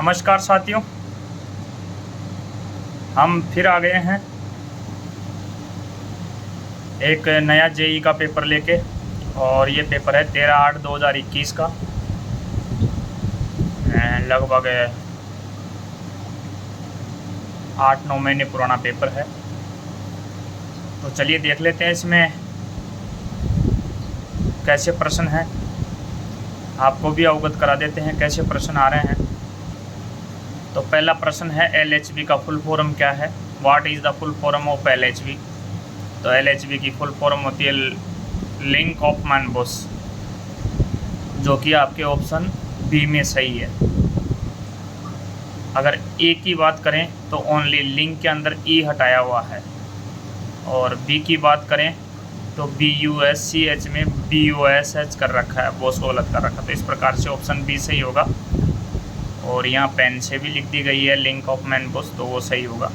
नमस्कार साथियों, हम फिर आ गए हैं एक नया जेई का पेपर लेके। और ये पेपर है 13/8/2021 का। लगभग 8-9 महीने पुराना पेपर है। तो चलिए देख लेते हैं इसमें कैसे प्रश्न हैं, आपको भी अवगत करा देते हैं कैसे प्रश्न आ रहे हैं। तो पहला प्रश्न है LHV का फुल फॉर्म क्या है। What is the full form of LHV। तो LHV की फुल फॉर्म होती है लिंक ऑफ मैनबुश, जो कि आपके ऑप्शन बी में सही है। अगर ए की बात करें तो ओनली लिंक के अंदर ई हटाया हुआ है, और बी की बात करें तो BUSCH में BOSH कर रखा है, बोस को गलत कर रखा है। तो इस प्रकार से ऑप्शन बी सही होगा। और यहाँ पेन से भी लिख दी गई है लिंक ऑफ मैनबुश, तो वो सही होगा।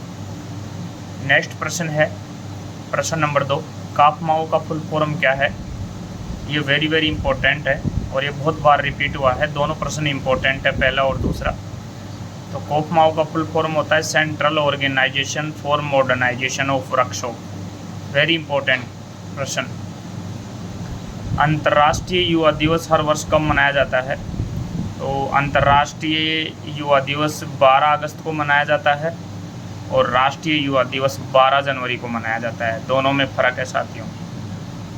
नेक्स्ट प्रश्न है प्रश्न नंबर 2, काफमाओ का फुल फॉर्म क्या है। ये वेरी इंपॉर्टेंट है और ये बहुत बार रिपीट हुआ है। दोनों प्रश्न इंपॉर्टेंट है, पहला और दूसरा। तो काफमाओ का फुल फॉर्म होता है central organisation for modernisation of workshop. Very important प्रश्न। अंतर्राष्ट्रीय युवा दिवस हर वर्ष कब मनाया जाता है। तो अंतर्राष्ट्रीय युवा दिवस 12 अगस्त को मनाया जाता है और राष्ट्रीय युवा दिवस 12 जनवरी को मनाया जाता है। दोनों में फ़र्क है साथियों।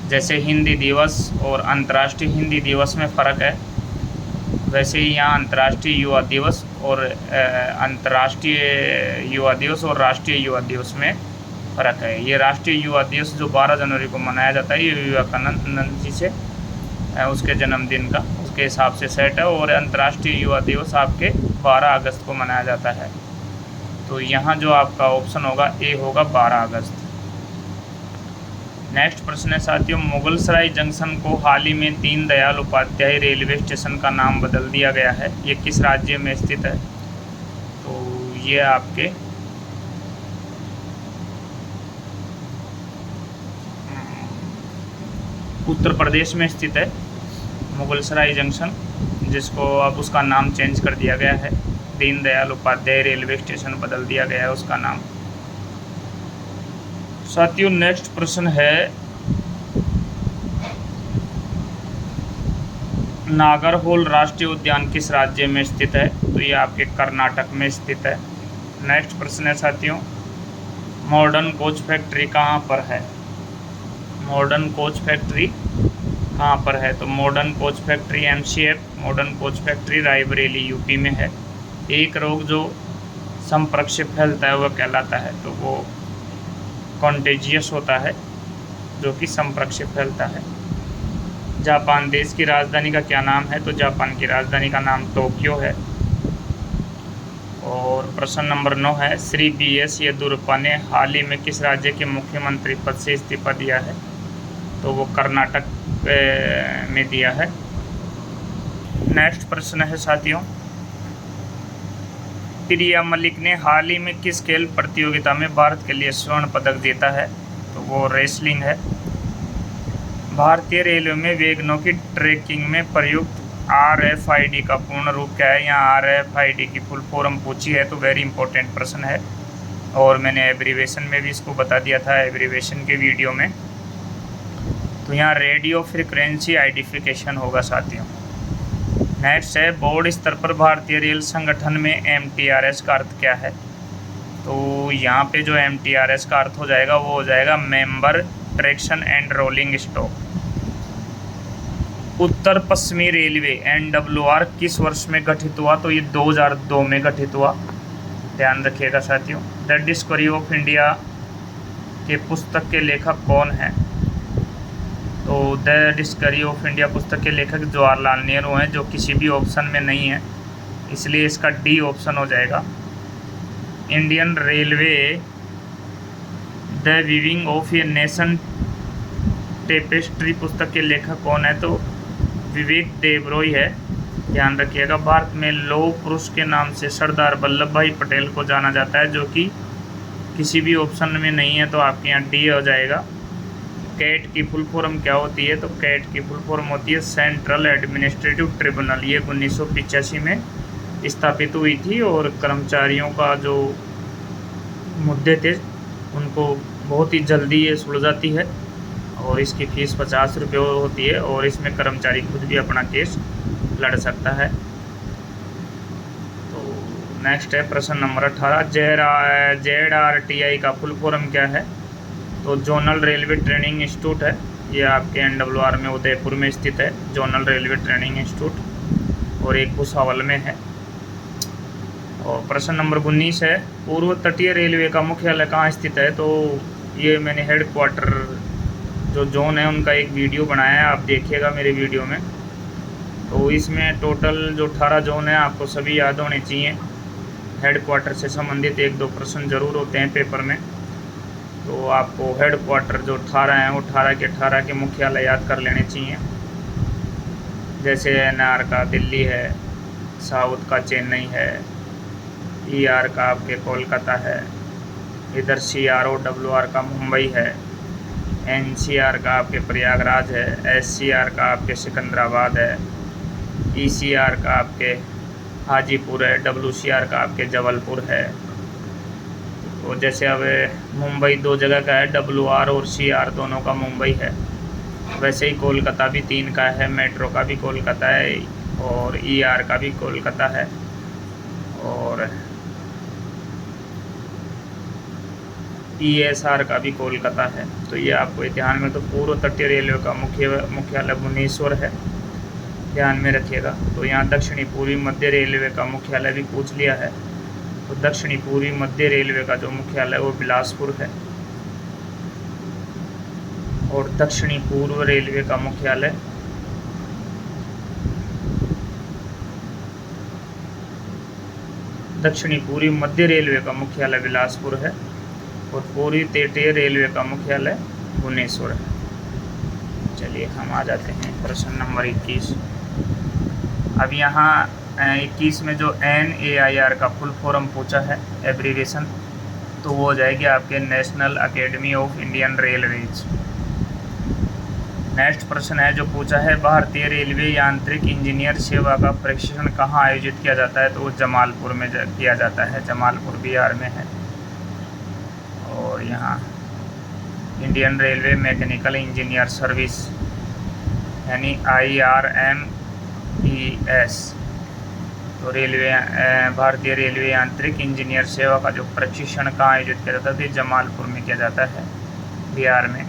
जैसे हिंदी दिवस और अंतर्राष्ट्रीय हिंदी दिवस में फ़र्क है, वैसे ही यहाँ अंतर्राष्ट्रीय युवा दिवस और अंतर्राष्ट्रीय युवा दिवस और राष्ट्रीय युवा दिवस में फ़र्क है। ये राष्ट्रीय युवा दिवस जो 12 जनवरी को मनाया जाता है, ये विवेकानंद जी से उसके जन्मदिन का उसके हिसाब से सेट है। और अंतर्राष्ट्रीय युवा दिवस आपके 12 अगस्त को मनाया जाता है। तो यहाँ जो आपका ऑप्शन होगा ए होगा 12 अगस्त। नेक्स्ट प्रश्न है साथियों, मुगलसराय जंक्शन को हाल ही में दीनदयाल उपाध्याय रेलवे स्टेशन का नाम बदल दिया गया है। ये किस राज्य में स्थित है। तो ये आपके उत्तर प्रदेश में स्थित है मुगलसराय जंक्शन, जिसको अब उसका नाम चेंज कर दिया गया है। दीनदयाल उपाध्याय रेलवे स्टेशन बदल दिया गया है उसका नाम। साथियों नेक्स्ट प्रश्न है, नागरहोल राष्ट्रीय उद्यान किस राज्य में स्थित है। तो ये आपके कर्नाटक में स्थित है। नेक्स्ट प्रश्न है साथियों, मॉडर्न कोच फैक्ट्री कहाँ पर है। मॉडर्न कोच फैक्ट्री कहाँ पर है। तो modern coach factory MCF modern coach factory Raebareli UP में है। एक रोग जो संपर्क से फैलता है वह कहलाता है, तो वो कॉन्टेजियस होता है, जो कि संपर्क से फैलता है। जापान देश की राजधानी का क्या नाम है। तो जापान की राजधानी का नाम टोक्यो है। और प्रश्न नंबर 9 है, श्री BS येदियुरप्पा ने हाल ही में किस राज्य के मुख्यमंत्री पद से इस्तीफा दिया है। तो वो कर्नाटक में दिया है। नेक्स्ट प्रश्न है साथियों, प्रिया मलिक ने हाल ही में किस खेल प्रतियोगिता में भारत के लिए स्वर्ण पदक जीता है। तो वो रेसलिंग है। भारतीय रेलवे में वैगनों की ट्रैकिंग में प्रयुक्त RFID का पूर्ण रूप क्या है। यहाँ RFID की फुल फॉर्म पूछी है, तो वेरी इंपॉर्टेंट प्रश्न है। और मैंने एब्रीवेशन में भी इसको बता दिया था एब्रीवेशन के वीडियो में। तो यहाँ रेडियो फ्रिक्वेंसी आइडेंटिफिकेशन होगा साथियों। नेक्स्ट है, बोर्ड स्तर पर भारतीय रेल संगठन में MTRS का अर्थ क्या है। तो यहाँ पे जो MTRS का अर्थ हो जाएगा वो हो जाएगा member traction and rolling stock. उत्तर पश्चिमी रेलवे NWR किस वर्ष में गठित हुआ। तो ये 2002 में गठित हुआ, ध्यान रखिएगा साथियों। द डिस्कवरी ऑफ इंडिया के पुस्तक के लेखक कौन हैं। तो द डिस्कवरी ऑफ इंडिया पुस्तक के लेखक जवाहरलाल नेहरू हैं, जो किसी भी ऑप्शन में नहीं है, इसलिए इसका डी ऑप्शन हो जाएगा। Indian railway the weaving of a nation tapestry पुस्तक के लेखक कौन है। तो विवेक देबरॉय है, ध्यान रखिएगा। भारत में लौह पुरुष के नाम से सरदार वल्लभ भाई पटेल को जाना जाता है, जो कि किसी भी ऑप्शन में नहीं है, तो आपके यहाँ डी हो जाएगा। कैट की फुल फॉर्म क्या होती है। तो कैट की फुल फॉर्म होती है सेंट्रल एडमिनिस्ट्रेटिव ट्रिब्यूनल। ये 1985 में स्थापित हुई थी और कर्मचारियों का जो मुद्दे थे उनको बहुत ही जल्दी ये सुलझाती है और इसकी फ़ीस 50 रुपये होती है और इसमें कर्मचारी खुद भी अपना केस लड़ सकता है। तो नेक्स्ट है प्रश्न नंबर 18, ZRTI का फुल फॉर्म क्या है? तो जोनल रेलवे ट्रेनिंग इंस्टीट्यूट है, ये आपके NWR में उदयपुर में स्थित है जोनल रेलवे ट्रेनिंग इंस्टीट्यूट, और एक भुसावल में है। और प्रश्न नंबर 19 है, पूर्व तटीय रेलवे का मुख्यालय कहाँ स्थित है? तो ये मैंने हेड क्वार्टर जो जोन है उनका एक वीडियो बनाया है, आप देखिएगा मेरे वीडियो में। तो इसमें टोटल जो 18 जोन है आपको सभी याद होने चाहिए। हेड क्वार्टर से संबंधित 1-2 प्रश्न जरूर होते हैं पेपर में, तो आपको हेड क्वार्टर जो 18 हैं वो 18 के मुख्यालय याद कर लेने चाहिए। जैसे NR का दिल्ली है, साउथ का चेन्नई है, ER का आपके कोलकाता है, इधर CROWR का मुंबई है, NCR का आपके प्रयागराज है, SCR का आपके सिकंदराबाद है, ECR का आपके हाजीपुर है, WCR का आपके जबलपुर है। तो जैसे अब मुंबई 2 जगह का है, WR और CR दोनों का मुंबई है, वैसे ही कोलकाता भी 3 का है, मेट्रो का भी कोलकाता है और ER का भी कोलकाता है और ESR का भी कोलकाता है। तो ये आपको ध्यान में, तो पूर्व तटीय रेलवे का मुख्यालय भुवनेश्वर है, ध्यान में रखिएगा। तो यहाँ दक्षिणी पूर्वी मध्य रेलवे का मुख्यालय भी पूछ लिया है, तो दक्षिणी पूर्वी मध्य रेलवे का जो मुख्यालय वो बिलासपुर है और दक्षिणी पूर्व रेलवे का मुख्यालय दक्षिणी पूर्वी मध्य रेलवे का मुख्यालय बिलासपुर है और पूर्वी तटीय रेलवे का मुख्यालय भुवनेश्वर है। चलिए हम आ जाते हैं प्रश्न नंबर 21। अब यहाँ 21 में जो NAIR का फुल फॉर्म पूछा है एब्रीविएशन, तो वो हो जाएगी आपके national academy of Indian railways. Next प्रश्न है जो पूछा है, भारतीय रेलवे यांत्रिक इंजीनियर सेवा का प्रशिक्षण कहाँ आयोजित किया जाता है? तो वो जमालपुर में किया जाता है, जमालपुर बिहार में है। और यहाँ Indian railway mechanical engineer service यानी IRMES, तो रेलवे भारतीय रेलवे यांत्रिक इंजीनियर सेवा का जो प्रशिक्षण कहाँ आयोजित किया जाता है? तो जमालपुर में किया जाता है, बिहार में।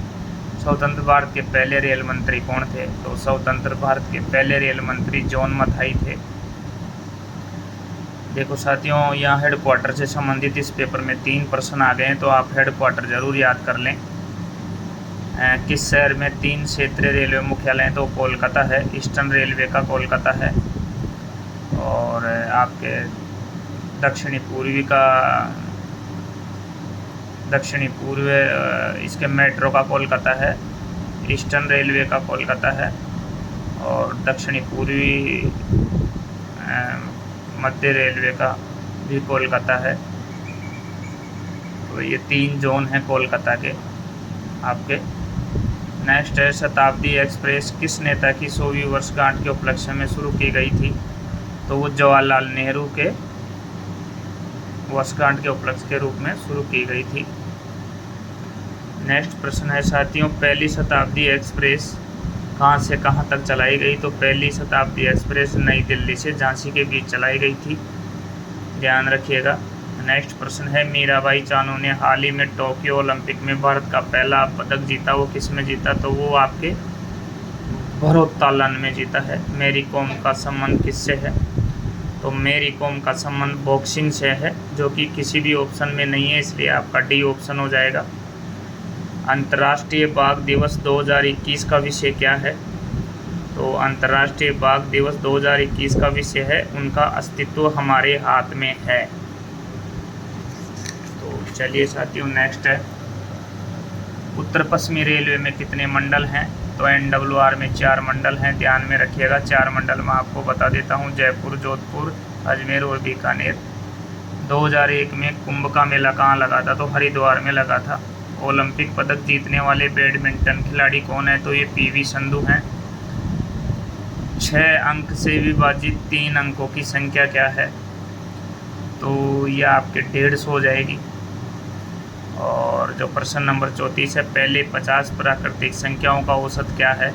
स्वतंत्र भारत के पहले रेल मंत्री कौन थे? तो स्वतंत्र भारत के पहले रेल मंत्री जॉन मथाई थे। देखो साथियों, यहाँ हेड क्वार्टर से संबंधित इस पेपर में 3 प्रश्न आ गए हैं, तो आप हेड क्वार्टर जरूर याद कर लें। किस शहर में 3 क्षेत्रीय रेलवे मुख्यालय हैं? तो कोलकाता है, ईस्टर्न रेलवे का कोलकाता है और आपके दक्षिणी पूर्व इसके मेट्रो का कोलकाता है, ईस्टर्न रेलवे का कोलकाता है और दक्षिणी पूर्वी मध्य रेलवे का भी कोलकाता है। तो ये 3 जोन हैं कोलकाता के आपके। नेक्स्ट है, शताब्दी एक्सप्रेस किस नेता की 100वीं वर्षगांठ के उपलक्ष्य में शुरू की गई थी? तो वो जवाहरलाल नेहरू के वर्षगांठ के उपलक्ष्य के रूप में शुरू की गई थी। नेक्स्ट प्रश्न है साथियों, पहली शताब्दी एक्सप्रेस कहाँ से कहाँ तक चलाई गई? तो पहली शताब्दी एक्सप्रेस नई दिल्ली से झांसी के बीच चलाई गई थी, ध्यान रखिएगा। नेक्स्ट प्रश्न है, मीराबाई चानू ने हाल ही में टोक्यो ओलंपिक में भारत का पहला पदक जीता, वो किस में जीता? तो वो आपके भारोत्तोलन में जीता है। मैरी कॉम का संबंध किससे है? तो मैरी कॉम का संबंध बॉक्सिंग से है, जो कि किसी भी ऑप्शन में नहीं है, इसलिए आपका डी ऑप्शन हो जाएगा। अंतर्राष्ट्रीय बाघ दिवस 2021 का विषय क्या है? तो अंतर्राष्ट्रीय बाघ दिवस 2021 का विषय है, उनका अस्तित्व हमारे हाथ में है। तो चलिए साथियों, नेक्स्ट है, उत्तर पश्चिमी रेलवे में कितने मंडल हैं? तो NWR में 4 मंडल हैं, ध्यान में रखिएगा। 4 मंडल मैं आपको बता देता हूँ, जयपुर, जोधपुर, अजमेर और बीकानेर। 2001 में कुंभ का मेला कहाँ लगा था? तो हरिद्वार में लगा था। ओलंपिक पदक जीतने वाले बैडमिंटन खिलाड़ी कौन है? तो ये PV संधू हैं। 6 अंक से विभाजित 3 अंकों की संख्या क्या है? तो ये आपके 150 हो जाएगी। और जो प्रश्न नंबर 34 है, पहले 50 प्राकृतिक संख्याओं का औसत क्या है?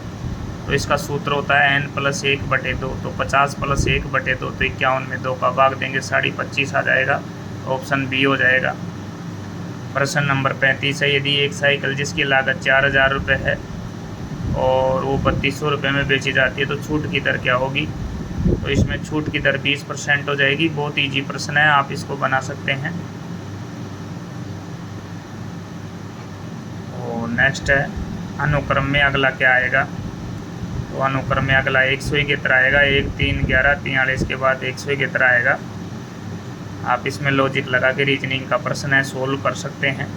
तो इसका सूत्र होता है n+1/2। तो 50+1/2 तो 51 में 2 का भाग देंगे, 25.5 आ जाएगा। ऑप्शन बी हो जाएगा। प्रश्न नंबर 35 है, यदि एक साइकिल जिसकी लागत 4000 रुपये है और वो 3200 रुपये में बेची जाती है तो छूट की दर क्या होगी? तो इसमें छूट की दर 20% हो जाएगी। बहुत ईजी प्रश्न है, आप इसको बना सकते हैं। और नेक्स्ट है, अनुक्रम में अगला क्या आएगा? तो अनुक्रम में अगला 171 आएगा। 1, 3, 11, 43 के बाद 171 आएगा। आप इसमें लॉजिक लगा के रीजनिंग का प्रश्न है, सोल्व कर सकते हैं।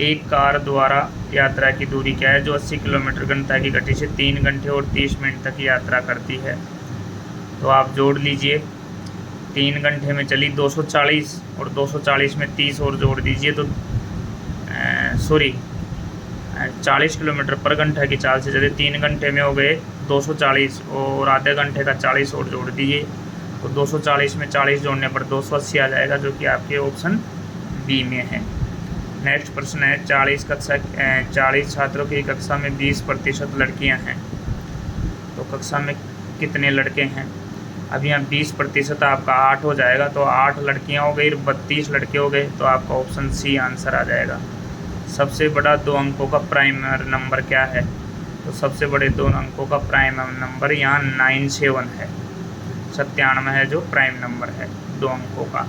एक कार द्वारा यात्रा की दूरी क्या है जो 80 किलोमीटर घंटा की गति से 3 घंटे और 30 मिनट तक यात्रा करती है? तो आप जोड़ लीजिए। 3 घंटे में चली 240 और 240 में 30 और जोड़ दीजिए तो 40 किलोमीटर पर घंटा की चाल से चले 3 घंटे में हो गए 240 और आधे घंटे का 40 और जोड़ दीजिए तो 240 में 40 जोड़ने पर 280 आ जाएगा, जो कि आपके ऑप्शन बी में है। नेक्स्ट प्रश्न है, 40 छात्रों की कक्षा में 20% लड़कियां हैं, तो कक्षा में कितने लड़के हैं? अब यहाँ 20% आपका 8 हो जाएगा, तो 8 लड़कियां हो गई, 32 लड़के हो गए, तो आपका ऑप्शन सी आंसर आ जाएगा। सबसे बड़ा 2 अंकों का प्राइम नंबर क्या है? तो सबसे बड़े 2 अंकों का प्राइम नंबर यहाँ 97 है। 97 है जो प्राइम नंबर है 2 अंकों का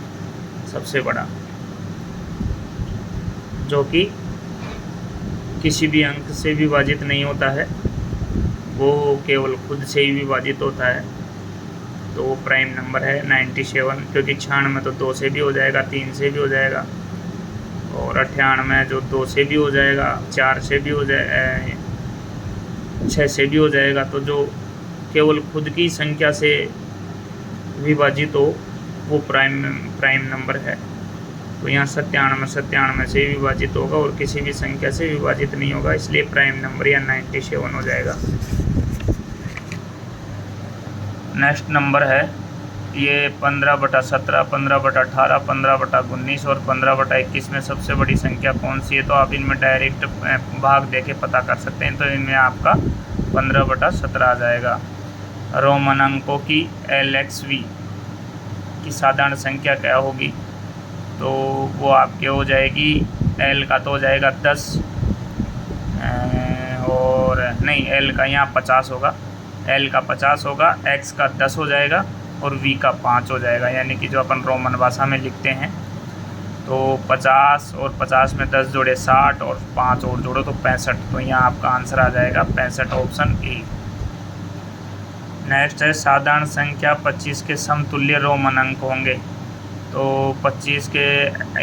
सबसे बड़ा, जो कि किसी भी अंक से विभाजित नहीं होता है, वो केवल खुद से ही विभाजित होता है, तो वो प्राइम नंबर है 97। क्योंकि 96 तो 2 से भी हो जाएगा, 3 से भी हो जाएगा, और 98 जो 2 से भी हो जाएगा, 4 से भी हो जाए, 6 से भी हो जाएगा। तो जो केवल खुद की संख्या से विभाजित हो वो प्राइम नंबर है। तो यहाँ 97 से विभाजित होगा और किसी भी संख्या से विभाजित नहीं होगा, इसलिए प्राइम नंबर या 97 हो जाएगा। नेक्स्ट नंबर है ये 15/17, 15/18, 15/19 और 15/21 में सबसे बड़ी संख्या कौन सी है? तो आप इनमें डायरेक्ट भाग देके पता कर सकते हैं। तो इनमें आपका 15/17 आ जाएगा। रोमन अंकों की LXV की साधारण संख्या क्या होगी? तो वो आपके हो जाएगी, L का तो हो जाएगा 10 और नहीं, L का यहाँ 50 होगा, L का 50 होगा, X का 10 हो जाएगा और V का 5 हो जाएगा। यानी कि जो अपन रोमन भाषा में लिखते हैं, तो 50 और 50 में 10 जोड़े 60 और 5 और जोड़ो तो 65। तो यहाँ आपका आंसर आ जाएगा 65, ऑप्शन ए। नेक्स्ट है, साधारण संख्या 25 के समतुल्य रोमन अंक होंगे। तो 25 के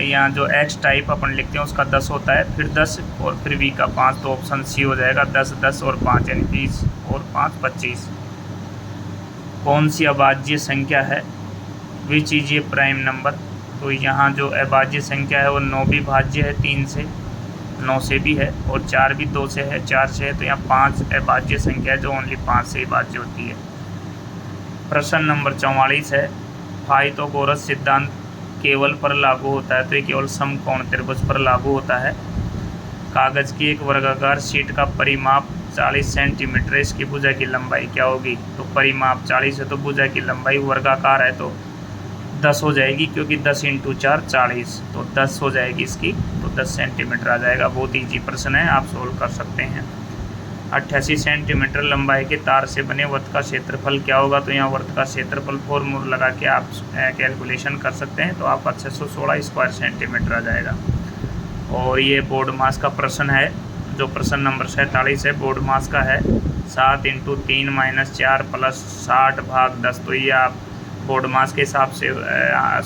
यहाँ जो X टाइप अपन लिखते हैं उसका 10 होता है, फिर 10 और फिर V का 5, तो ऑप्शन सी हो जाएगा। 10, 10 और 5 यानी 20 और 5 25। कौन सी अभाज्य संख्या है? विच इज ये प्राइम नंबर? तो यहाँ जो अभाज्य संख्या है वो 9 भी भाज्य है 3 से, 9 से भी है, और 4 भी 2 से है, 4 से है। तो यहाँ 5 अभाज्य संख्या है जो ओनली 5 से ही भाज्य होती है। प्रश्न नंबर 44 है, पाइथागोरस सिद्धांत केवल पर लागू होता है? तो ये केवल समकोण त्रिभुज पर लागू होता है। कागज की एक वर्गाकार शीट का परिमाप 40 सेंटीमीटर है, इसकी भुजा की लंबाई क्या होगी? तो परिमाप 40 है तो भुजा की लंबाई वर्गाकार है तो 10 हो जाएगी, क्योंकि 10 × 4 40, तो 10 हो जाएगी इसकी, तो 10 सेंटीमीटर आ जाएगा। बहुत ईजी प्रश्न है, आप सोल्व कर सकते हैं। 88 सेंटीमीटर लंबाई के तार से बने वृत्त का क्षेत्रफल क्या होगा? तो यहाँ वृत्त का क्षेत्रफल फॉर्मूला लगा के आप कैलकुलेशन कर सकते हैं, तो आपका 616 स्क्वायर सेंटीमीटर आ जाएगा। और ये बोर्ड मास का प्रश्न है, जो प्रश्न नंबर 47 है, बोर्ड मास का है। 7 × 3 - 4 + 60/10, तो ये आप बोर्ड मास के हिसाब से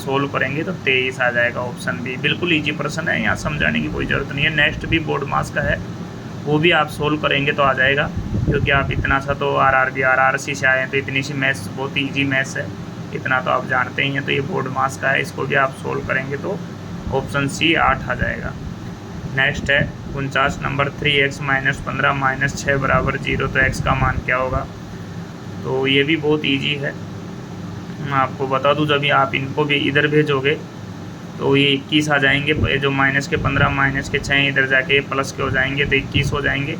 सोल्व करेंगे तो 23 आ जाएगा, ऑप्शन बी। बिल्कुल ईजी प्रश्न है, यहाँ समझाने की कोई ज़रूरत नहीं है। नेक्स्ट भी बोर्ड मास का है, वो भी आप सोल्व करेंगे तो आ जाएगा, क्योंकि आप इतना सा तो RRB RRC से आए हैं, तो इतनी सी मैथ्स बहुत ईजी मैथ्स है, इतना तो आप जानते ही हैं। तो ये बोर्ड मास का है, इसको भी आप सोल्व करेंगे तो ऑप्शन सी 8 आ जाएगा। नेक्स्ट है 49 नंबर, 3x - 15 - 6 = 0, तो x का मान क्या होगा? तो ये भी बहुत ईजी है, मैं आपको बता दूं, जब आप इनको भी इधर भेजोगे तो ये 21 आ जाएंगे। ये जो माइनस के 15 माइनस के 6 इधर जाके प्लस के हो जाएंगे तो 21 हो जाएंगे।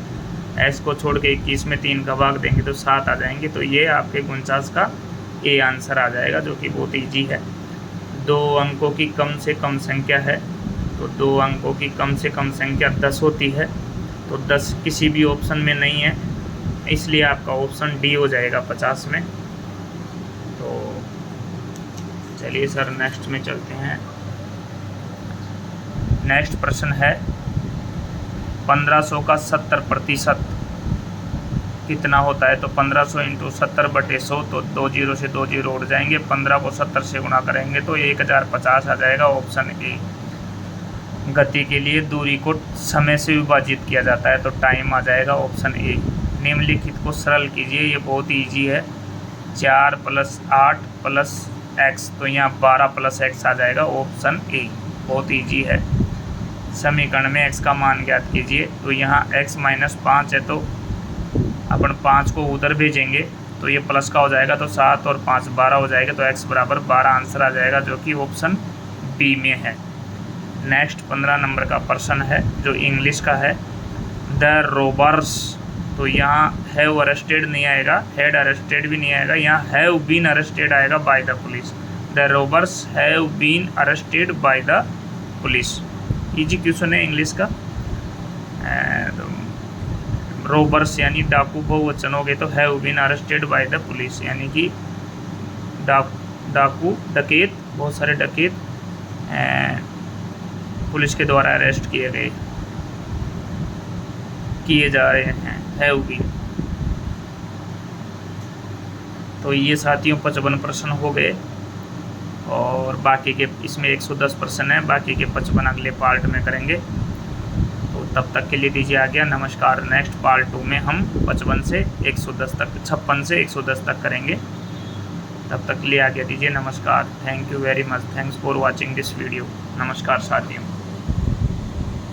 एस को छोड़ के 21 में 3 का भाग देंगे तो 7 आ जाएंगे। तो ये आपके 49 का ए आंसर आ जाएगा, जो कि बहुत ईजी है। 2 अंकों की कम से कम संख्या है, तो 2 अंकों की कम से कम संख्या 10 होती है। तो 10 किसी भी ऑप्शन में नहीं है, इसलिए आपका ऑप्शन डी हो जाएगा 50 में। तो चलिए सर नेक्स्ट में चलते हैं। नेक्स्ट प्रश्न है 1500 का 70% कितना होता है? तो 1500 इंटू 70/100, तो 2 जीरो से 2 जीरो उड़ जाएंगे। 15 को 70 से गुणा करेंगे तो 1050 आ जाएगा, ऑप्शन ए। गति के लिए दूरी को समय से विभाजित किया जाता है, तो टाइम आ जाएगा, ऑप्शन ए। निम्नलिखित को सरल कीजिए, ये बहुत ईजी है। 4 + 8 + x, तो यहाँ 12 + x आ जाएगा, ऑप्शन ए। बहुत ईजी है। समीकरण में x का मान ज्ञात कीजिए, तो यहाँ x - 5 है, तो अपन 5 को उधर भेजेंगे तो ये प्लस का हो जाएगा, तो 7 और 5 12 हो जाएगा, तो x = 12 आंसर आ जाएगा, जो कि ऑप्शन बी में है। नेक्स्ट 15 नंबर का प्रश्न है जो इंग्लिश का है। द रोबर्स, तो यहाँ हैव अरेस्टेड नहीं आएगा, हैड अरेस्टेड भी नहीं आएगा, यहाँ हैव बीन अरेस्टेड आएगा by the police. The robbers have been arrested by the police. Easy question है इंग्लिश का। रोबर्स यानी डाकू बहुवचन हो गए, तो have been arrested by the police, यानी कि डाकू डकैत, बहुत सारे डकैत पुलिस के द्वारा अरेस्ट किए जा रहे हैं, हैव बीन। तो ये साथियों 55 प्रश्न हो गए, और बाकी के इसमें 110 प्रश्न है, बाकी के 55 अगले पार्ट में करेंगे। तो तब तक के लिए दीजिए आज्ञा, नमस्कार। नेक्स्ट पार्ट 2 में हम 55 से 110 तक, 56 से 110 तक करेंगे। तब तक के लिए आज्ञा दीजिए, नमस्कार। Thank you very much, thanks for watching this video. नमस्कार साथियों।